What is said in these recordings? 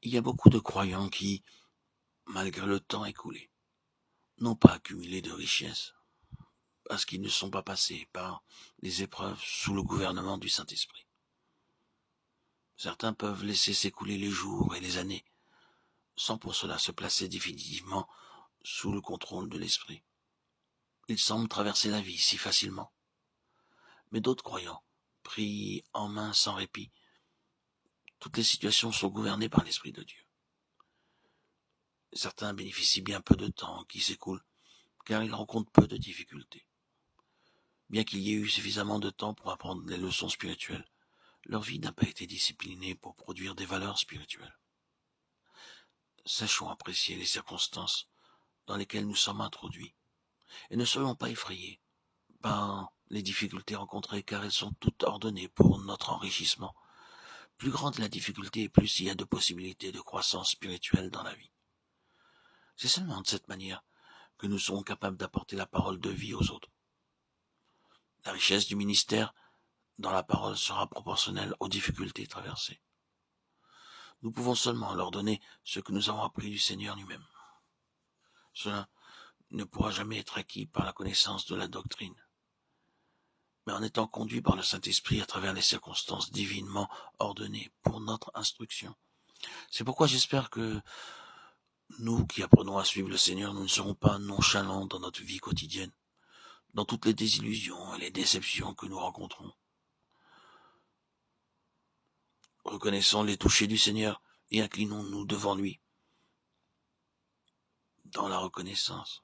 Il y a beaucoup de croyants qui, malgré le temps écoulé, n'ont pas accumulé de richesses parce qu'ils ne sont pas passés par les épreuves sous le gouvernement du Saint-Esprit. Certains peuvent laisser s'écouler les jours et les années sans pour cela se placer définitivement sous le contrôle de l'Esprit. Ils semblent traverser la vie si facilement. Mais d'autres croyants, pris en main sans répit, toutes les situations sont gouvernées par l'Esprit de Dieu. Certains bénéficient bien peu de temps qui s'écoule, car ils rencontrent peu de difficultés. Bien qu'il y ait eu suffisamment de temps pour apprendre les leçons spirituelles, leur vie n'a pas été disciplinée pour produire des valeurs spirituelles. Sachons apprécier les circonstances dans lesquelles nous sommes introduits, et ne soyons pas effrayés par les difficultés rencontrées, car elles sont toutes ordonnées pour notre enrichissement. Plus grande est la difficulté, et plus il y a de possibilités de croissance spirituelle dans la vie. C'est seulement de cette manière que nous serons capables d'apporter la parole de vie aux autres. La richesse du ministère dans la parole sera proportionnelle aux difficultés traversées. Nous pouvons seulement leur donner ce que nous avons appris du Seigneur lui-même. Cela ne pourra jamais être acquis par la connaissance de la doctrine, mais en étant conduit par le Saint-Esprit à travers les circonstances divinement ordonnées pour notre instruction. C'est pourquoi j'espère que nous qui apprenons à suivre le Seigneur, nous ne serons pas nonchalants dans notre vie quotidienne, dans toutes les désillusions et les déceptions que nous rencontrons. Reconnaissons les touchés du Seigneur et inclinons-nous devant lui, dans la reconnaissance,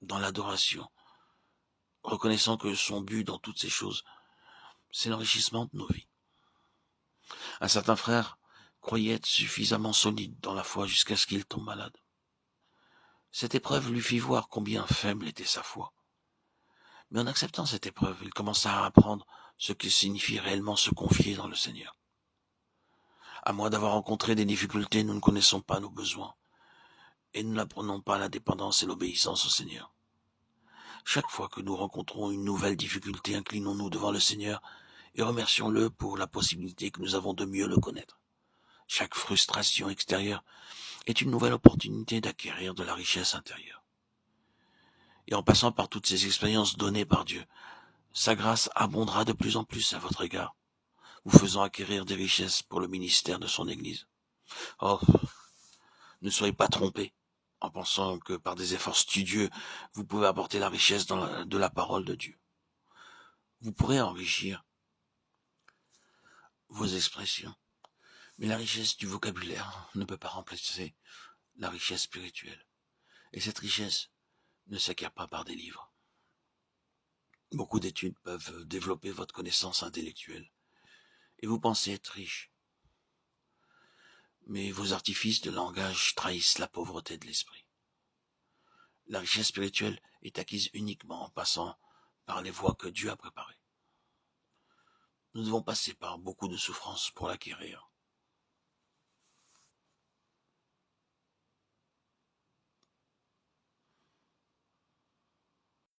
dans l'adoration, reconnaissant que son but dans toutes ces choses, c'est l'enrichissement de nos vies. Un certain frère croyait être suffisamment solide dans la foi jusqu'à ce qu'il tombe malade. Cette épreuve lui fit voir combien faible était sa foi. Mais en acceptant cette épreuve, il commença à apprendre ce que signifie réellement se confier dans le Seigneur. À moins d'avoir rencontré des difficultés, nous ne connaissons pas nos besoins et nous n'apprenons pas la dépendance et l'obéissance au Seigneur. Chaque fois que nous rencontrons une nouvelle difficulté, inclinons-nous devant le Seigneur et remercions-le pour la possibilité que nous avons de mieux le connaître. Chaque frustration extérieure est une nouvelle opportunité d'acquérir de la richesse intérieure. Et en passant par toutes ces expériences données par Dieu, sa grâce abondera de plus en plus à votre égard, vous faisant acquérir des richesses pour le ministère de son Église. Oh, ne soyez pas trompés en pensant que par des efforts studieux, vous pouvez apporter la richesse de la parole de Dieu. Vous pourrez enrichir vos expressions, mais la richesse du vocabulaire ne peut pas remplacer la richesse spirituelle. Et cette richesse ne s'acquiert pas par des livres. Beaucoup d'études peuvent développer votre connaissance intellectuelle, et vous pensez être riche. Mais vos artifices de langage trahissent la pauvreté de l'esprit. La richesse spirituelle est acquise uniquement en passant par les voies que Dieu a préparées. Nous devons passer par beaucoup de souffrances pour l'acquérir.